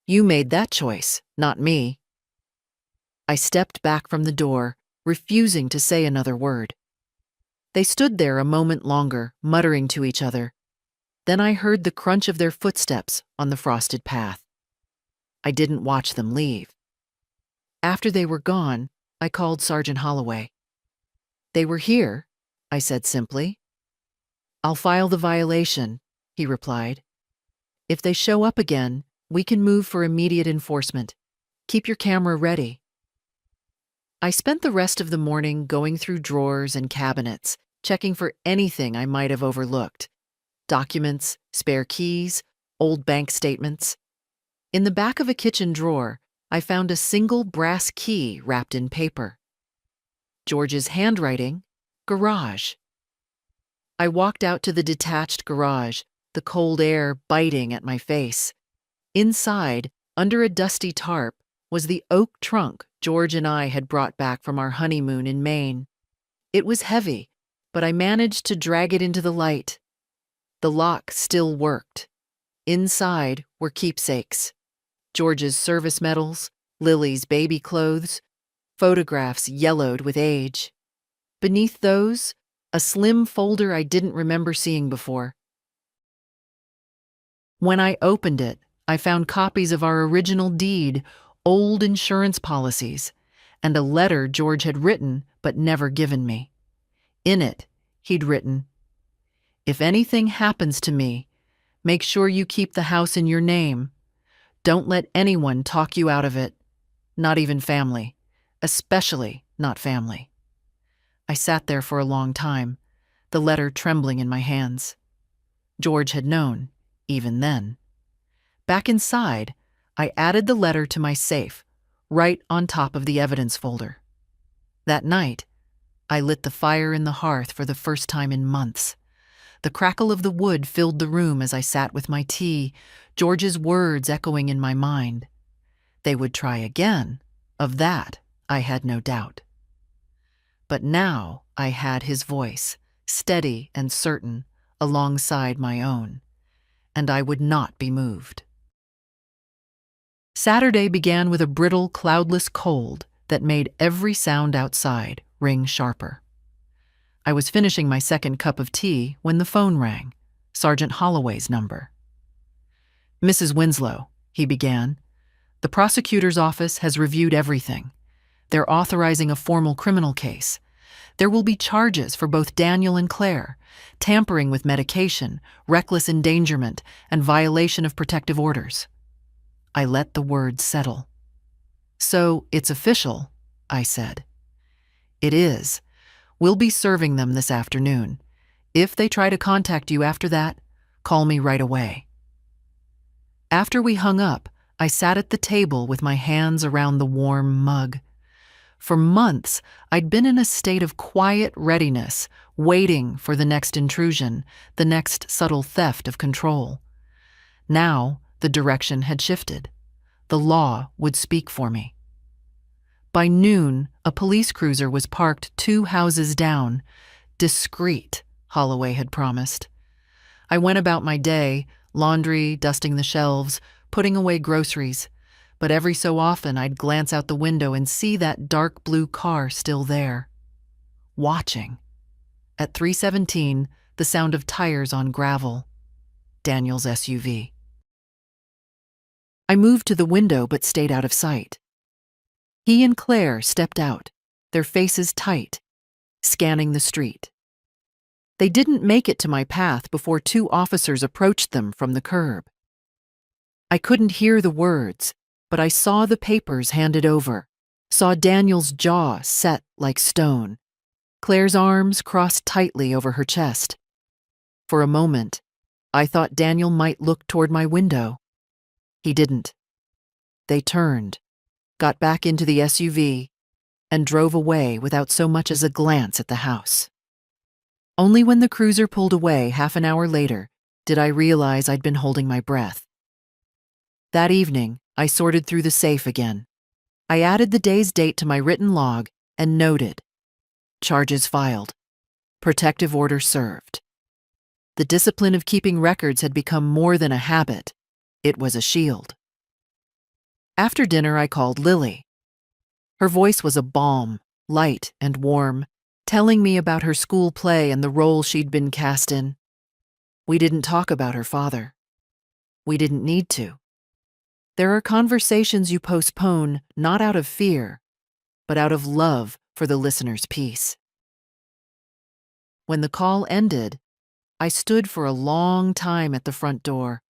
You made that choice, not me. I stepped back from the door, refusing to say another word. They stood there a moment longer, muttering to each other. Then I heard the crunch of their footsteps on the frosted path. I didn't watch them leave. After they were gone, I called Sergeant Holloway. They were here, I said simply. I'll file the violation, he replied. If they show up again, we can move for immediate enforcement. Keep your camera ready. I spent the rest of the morning going through drawers and cabinets, checking for anything I might have overlooked. Documents, spare keys, old bank statements. In the back of a kitchen drawer, I found a single brass key wrapped in paper. George's handwriting, garage. I walked out to the detached garage, the cold air biting at my face. Inside, under a dusty tarp, was the oak trunk George and I had brought back from our honeymoon in Maine. It was heavy, but I managed to drag it into the light. The lock still worked. Inside were keepsakes. George's service medals, Lily's baby clothes, photographs yellowed with age. Beneath those, a slim folder I didn't remember seeing before. When I opened it, I found copies of our original deed, old insurance policies, and a letter George had written but never given me. In it, he'd written, "If anything happens to me, make sure you keep the house in your name. Don't let anyone talk you out of it, not even family, especially not family." I sat there for a long time, the letter trembling in my hands. George had known, even then. Back inside, I added the letter to my safe, right on top of the evidence folder. That night, I lit the fire in the hearth for the first time in months. The crackle of the wood filled the room as I sat with my tea, George's words echoing in my mind. They would try again, of that I had no doubt. But now I had his voice, steady and certain, alongside my own, and I would not be moved. Saturday began with a brittle, cloudless cold that made every sound outside ring sharper. I was finishing my second cup of tea when the phone rang, Sergeant Holloway's number. "Mrs. Winslow," he began, "the prosecutor's office has reviewed everything. They're authorizing a formal criminal case. There will be charges for both Daniel and Claire, tampering with medication, reckless endangerment, and violation of protective orders." I let the words settle. "So it's official," I said. "It is. We'll be serving them this afternoon. If they try to contact you after that, call me right away." After we hung up, I sat at the table with my hands around the warm mug. For months, I'd been in a state of quiet readiness, waiting for the next intrusion, the next subtle theft of control. Now, the direction had shifted. The law would speak for me. By noon, a police cruiser was parked 2 houses down. Discreet, Holloway had promised. I went about my day, laundry, dusting the shelves, putting away groceries, but every so often I'd glance out the window and see that dark blue car still there. Watching. At 3:17, the sound of tires on gravel. Daniel's SUV. I moved to the window but stayed out of sight. He and Claire stepped out, their faces tight, scanning the street. They didn't make it to my path before 2 officers approached them from the curb. I couldn't hear the words, but I saw the papers handed over, saw Daniel's jaw set like stone, Claire's arms crossed tightly over her chest. For a moment, I thought Daniel might look toward my window. He didn't. They turned, got back into the SUV, and drove away without so much as a glance at the house. Only when the cruiser pulled away half an hour later did I realize I'd been holding my breath. That evening, I sorted through the safe again. I added the day's date to my written log and noted, charges filed, protective order served. The discipline of keeping records had become more than a habit. It was a shield. After dinner, I called Lily. Her voice was a balm, light and warm, telling me about her school play and the role she'd been cast in. We didn't talk about her father. We didn't need to. There are conversations you postpone not out of fear, but out of love for the listener's peace. When the call ended, I stood for a long time at the front door,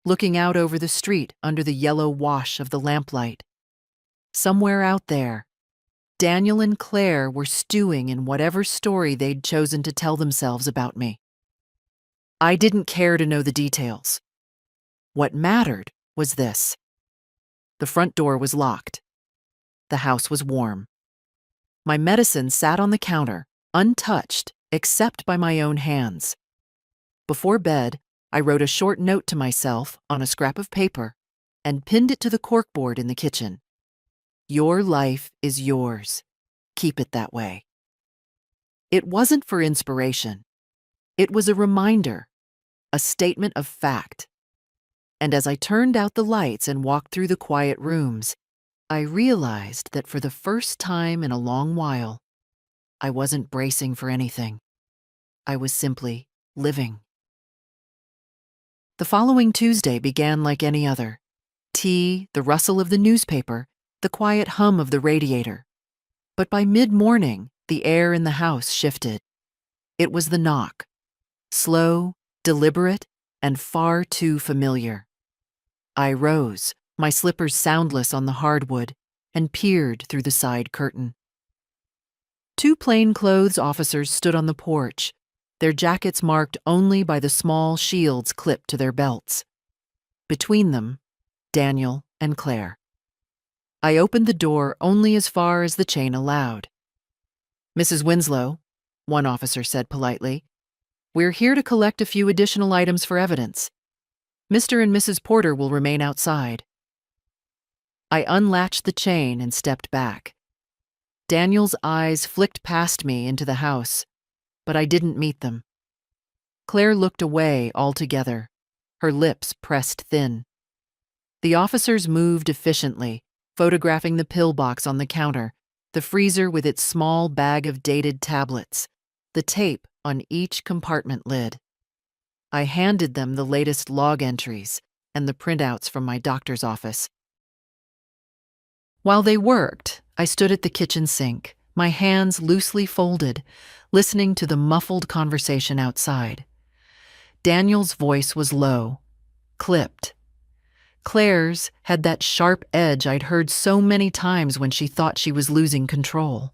looking out over the street under the yellow wash of the lamplight. Somewhere out there, Daniel and Claire were stewing in whatever story they'd chosen to tell themselves about me. I didn't care to know the details. What mattered was this. The front door was locked. The house was warm. My medicine sat on the counter, untouched except by my own hands. Before bed, I wrote a short note to myself on a scrap of paper and pinned it to the corkboard in the kitchen. Your life is yours. Keep it that way. It wasn't for inspiration. It was a reminder, a statement of fact. And as I turned out the lights and walked through the quiet rooms, I realized that for the first time in a long while, I wasn't bracing for anything. I was simply living. The following Tuesday began like any other. Tea, the rustle of the newspaper, the quiet hum of the radiator. But by mid-morning, the air in the house shifted. It was the knock. Slow, deliberate, and far too familiar. I rose, my slippers soundless on the hardwood, and peered through the side curtain. 2 plainclothes officers stood on the porch, their jackets marked only by the small shields clipped to their belts. Between them, Daniel and Claire. I opened the door only as far as the chain allowed. "Mrs. Winslow," one officer said politely, "we're here to collect a few additional items for evidence. Mr. and Mrs. Porter will remain outside." I unlatched the chain and stepped back. Daniel's eyes flicked past me into the house, but I didn't meet them. Claire looked away altogether, her lips pressed thin. The officers moved efficiently, photographing the pillbox on the counter, the freezer with its small bag of dated tablets, the tape on each compartment lid. I handed them the latest log entries and the printouts from my doctor's office. While they worked, I stood at the kitchen sink, my hands loosely folded, listening to the muffled conversation outside. Daniel's voice was low, clipped. Claire's had that sharp edge I'd heard so many times when she thought she was losing control.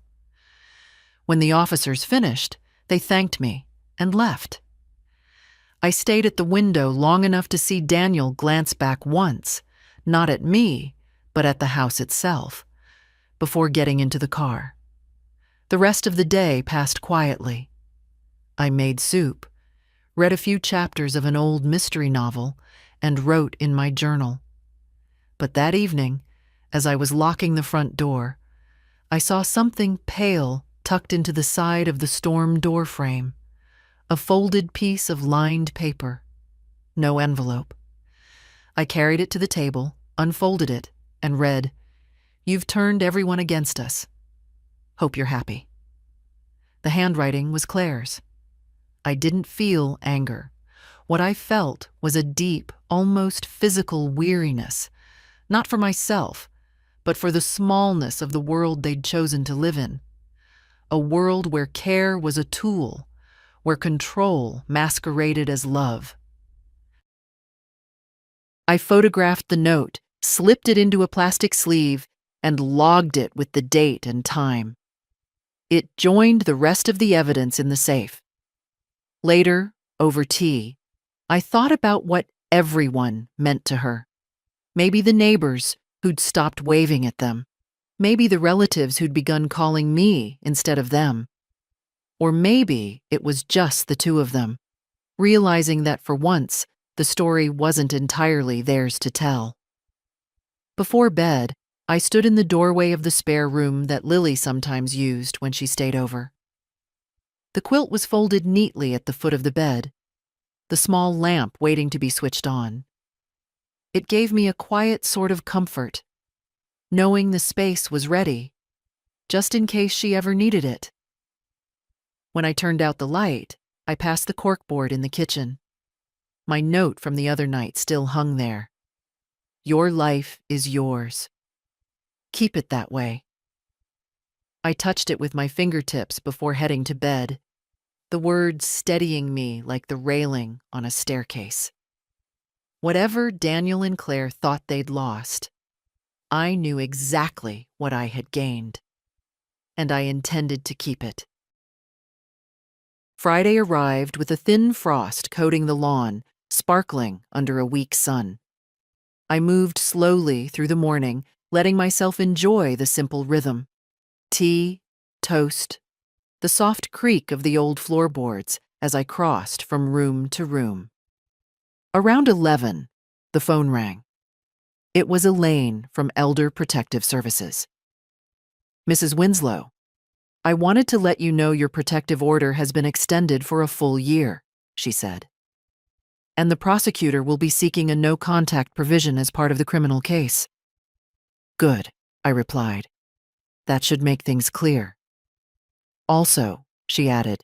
When the officers finished, they thanked me and left. I stayed at the window long enough to see Daniel glance back once, not at me, but at the house itself, before getting into the car. The rest of the day passed quietly. I made soup, read a few chapters of an old mystery novel, and wrote in my journal. But that evening, as I was locking the front door, I saw something pale tucked into the side of the storm door frame. A folded piece of lined paper. No envelope. I carried it to the table, unfolded it, and read, "You've turned everyone against us. Hope you're happy." The handwriting was Claire's. I didn't feel anger. What I felt was a deep, almost physical weariness, not for myself, but for the smallness of the world they'd chosen to live in. A world where care was a tool, where control masqueraded as love. I photographed the note, slipped it into a plastic sleeve, and logged it with the date and time. It joined the rest of the evidence in the safe. Later, over tea, I thought about what everyone meant to her. Maybe the neighbors who'd stopped waving at them. Maybe the relatives who'd begun calling me instead of them. Or maybe it was just the two of them, realizing that for once, the story wasn't entirely theirs to tell. Before bed, I stood in the doorway of the spare room that Lily sometimes used when she stayed over. The quilt was folded neatly at the foot of the bed, the small lamp waiting to be switched on. It gave me a quiet sort of comfort, knowing the space was ready, just in case she ever needed it. When I turned out the light, I passed the corkboard in the kitchen. My note from the other night still hung there. Your life is yours. Keep it that way. I touched it with my fingertips before heading to bed, the words steadying me like the railing on a staircase. Whatever Daniel and Claire thought they'd lost, I knew exactly what I had gained, and I intended to keep it. Friday arrived with a thin frost coating the lawn, sparkling under a weak sun. I moved slowly through the morning, letting myself enjoy the simple rhythm. Tea, toast, the soft creak of the old floorboards as I crossed from room to room. Around 11, the phone rang. It was Elaine from Elder Protective Services. Mrs. Winslow, I wanted to let you know your protective order has been extended for a full year, she said. And the prosecutor will be seeking a no-contact provision as part of the criminal case. Good, I replied. That should make things clear. Also, she added,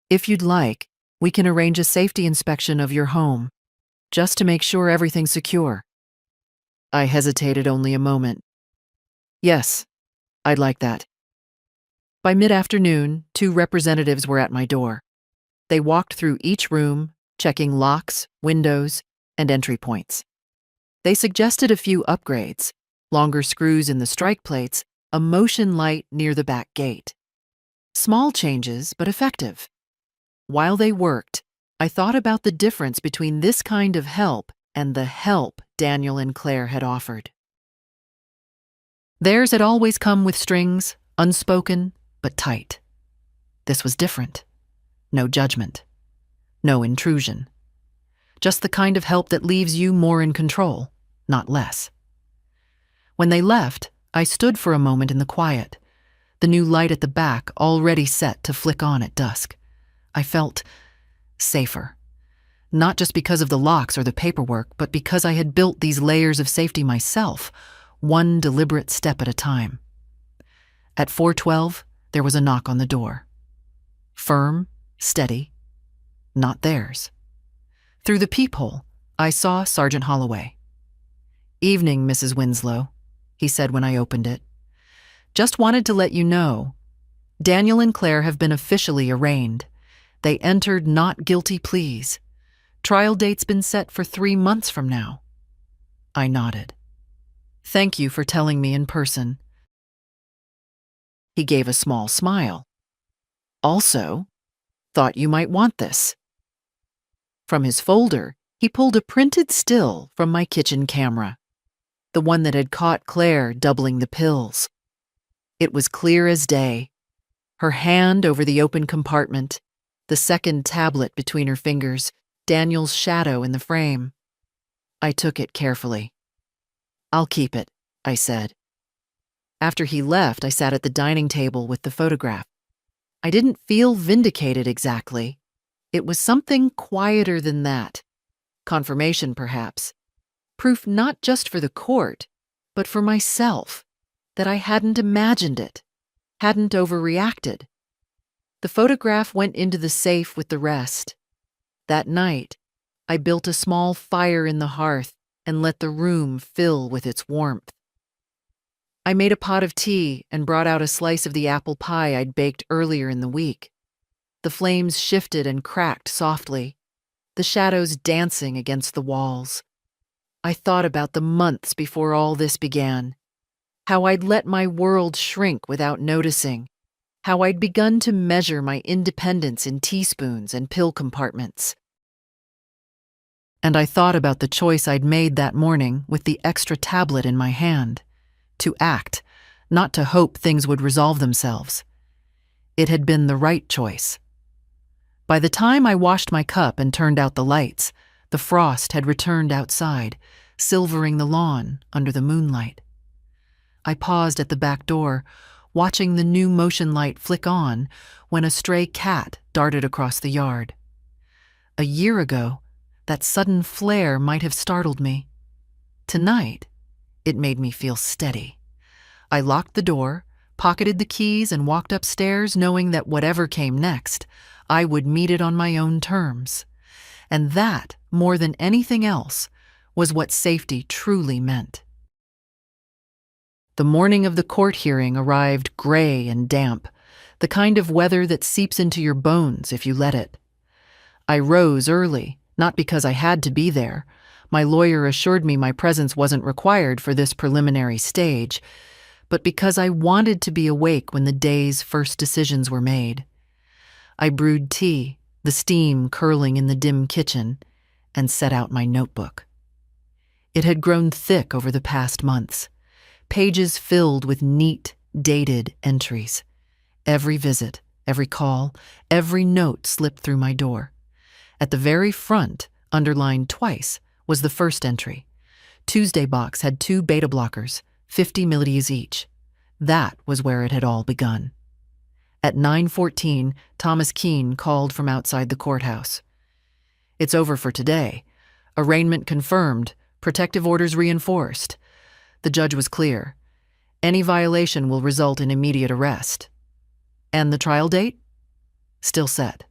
if you'd like, we can arrange a safety inspection of your home, just to make sure everything's secure. I hesitated only a moment. Yes, I'd like that. By mid-afternoon, 2 representatives were at my door. They walked through each room, checking locks, windows, and entry points. They suggested a few upgrades, longer screws in the strike plates, a motion light near the back gate. Small changes, but effective. While they worked, I thought about the difference between this kind of help and the help Daniel and Claire had offered. Theirs had always come with strings, unspoken, but tight. This was different. No judgment. No intrusion. Just the kind of help that leaves you more in control, not less. When they left, I stood for a moment in the quiet, the new light at the back already set to flick on at dusk. I felt safer. Not just because of the locks or the paperwork, but because I had built these layers of safety myself, one deliberate step at a time. At 4:12, there was a knock on the door. Firm, steady, not theirs. Through the peephole, I saw Sergeant Holloway. Evening, Mrs. Winslow, he said when I opened it. Just wanted to let you know, Daniel and Claire have been officially arraigned. They entered not guilty pleas. Trial date's been set for 3 months from now. I nodded. Thank you for telling me in person. He gave a small smile. Also, thought you might want this. From his folder, he pulled a printed still from my kitchen camera, the one that had caught Claire doubling the pills. It was clear as day, her hand over the open compartment, the second tablet between her fingers, Daniel's shadow in the frame. I took it carefully. I'll keep it, I said. After he left, I sat at the dining table with the photograph. I didn't feel vindicated exactly. It was something quieter than that. Confirmation, perhaps. Proof not just for the court, but for myself, that I hadn't imagined it, hadn't overreacted. The photograph went into the safe with the rest. That night, I built a small fire in the hearth and let the room fill with its warmth. I made a pot of tea and brought out a slice of the apple pie I'd baked earlier in the week. The flames shifted and cracked softly, the shadows dancing against the walls. I thought about the months before all this began, how I'd let my world shrink without noticing, how I'd begun to measure my independence in teaspoons and pill compartments. And I thought about the choice I'd made that morning with the extra tablet in my hand. To act, not to hope things would resolve themselves. It had been the right choice. By the time I washed my cup and turned out the lights, the frost had returned outside, silvering the lawn under the moonlight. I paused at the back door, watching the new motion light flick on when a stray cat darted across the yard. A year ago, that sudden flare might have startled me. Tonight, it made me feel steady. I locked the door, pocketed the keys, and walked upstairs knowing that whatever came next, I would meet it on my own terms. And that, more than anything else, was what safety truly meant. The morning of the court hearing arrived gray and damp, the kind of weather that seeps into your bones if you let it. I rose early, not because I had to be there. My lawyer assured me my presence wasn't required for this preliminary stage, but because I wanted to be awake when the day's first decisions were made. I brewed tea, the steam curling in the dim kitchen, and set out my notebook. It had grown thick over the past months, pages filled with neat, dated entries. Every visit, every call, every note slipped through my door. At the very front, underlined twice, was the first entry. Tuesday box had 2 beta blockers, 50 millities each. That was where it had all begun. At 9:14, Thomas Keene called from outside the courthouse. "It's over for today. Arraignment confirmed, protective orders reinforced." The judge was clear. "Any violation will result in immediate arrest." "And the trial date?" "Still set.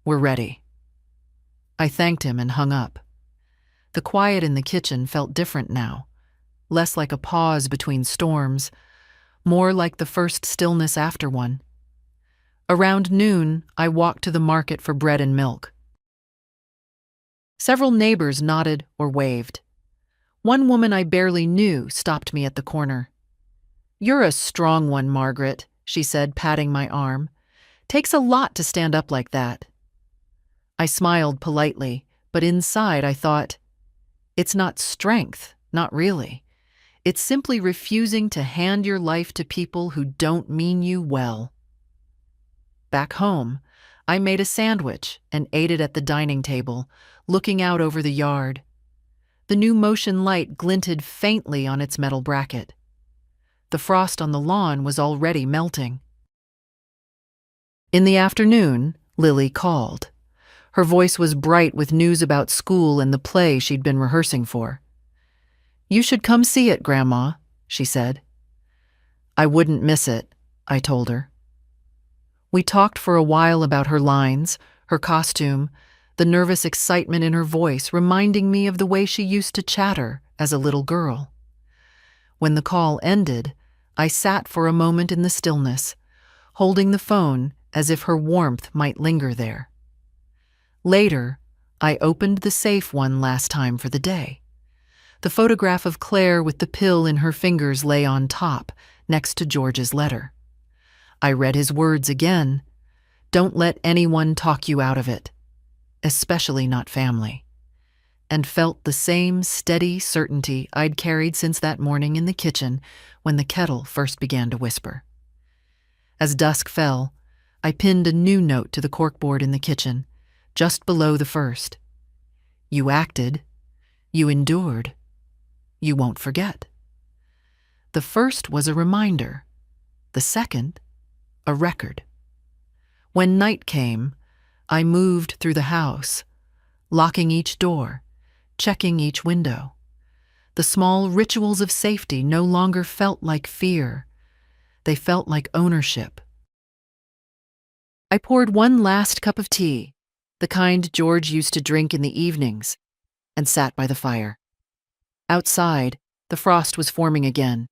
We're ready." I thanked him and hung up. The quiet in the kitchen felt different now, less like a pause between storms, more like the first stillness after one. Around noon, I walked to the market for bread and milk. Several neighbors nodded or waved. One woman I barely knew stopped me at the corner. "You're a strong one, Margaret," she said, patting my arm. "Takes a lot to stand up like that." I smiled politely, but inside I thought, it's not strength, not really. It's simply refusing to hand your life to people who don't mean you well. Back home, I made a sandwich and ate it at the dining table, looking out over the yard. The new motion light glinted faintly on its metal bracket. The frost on the lawn was already melting. In the afternoon, Lily called. Her voice was bright with news about school and the play she'd been rehearsing for. "You should come see it, Grandma," she said. "I wouldn't miss it," I told her. We talked for a while about her lines, her costume, the nervous excitement in her voice reminding me of the way she used to chatter as a little girl. When the call ended, I sat for a moment in the stillness, holding the phone as if her warmth might linger there. Later, I opened the safe one last time for the day. The photograph of Claire with the pill in her fingers lay on top, next to George's letter. I read his words again. "Don't let anyone talk you out of it, especially not family," and felt the same steady certainty I'd carried since that morning in the kitchen when the kettle first began to whisper. As dusk fell, I pinned a new note to the corkboard in the kitchen, just below the first. "You acted. You endured. You won't forget." The first was a reminder. The second, a record. When night came, I moved through the house, locking each door, checking each window. The small rituals of safety no longer felt like fear. They felt like ownership. I poured one last cup of tea, the kind George used to drink in the evenings, and sat by the fire. Outside, the frost was forming again,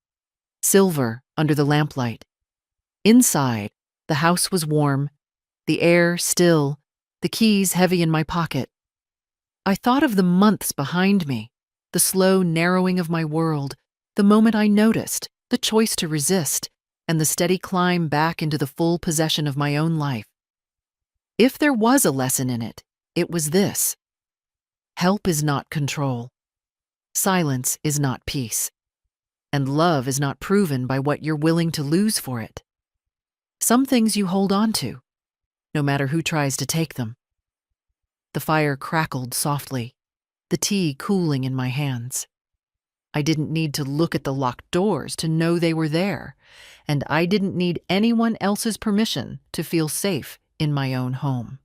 silver under the lamplight. Inside, the house was warm, the air still, the keys heavy in my pocket. I thought of the months behind me, the slow narrowing of my world, the moment I noticed, the choice to resist, and the steady climb back into the full possession of my own life. If there was a lesson in it, it was this. Help is not control. Silence is not peace. And love is not proven by what you're willing to lose for it. Some things you hold on to, no matter who tries to take them. The fire crackled softly, the tea cooling in my hands. I didn't need to look at the locked doors to know they were there, and I didn't need anyone else's permission to feel safe in my own home.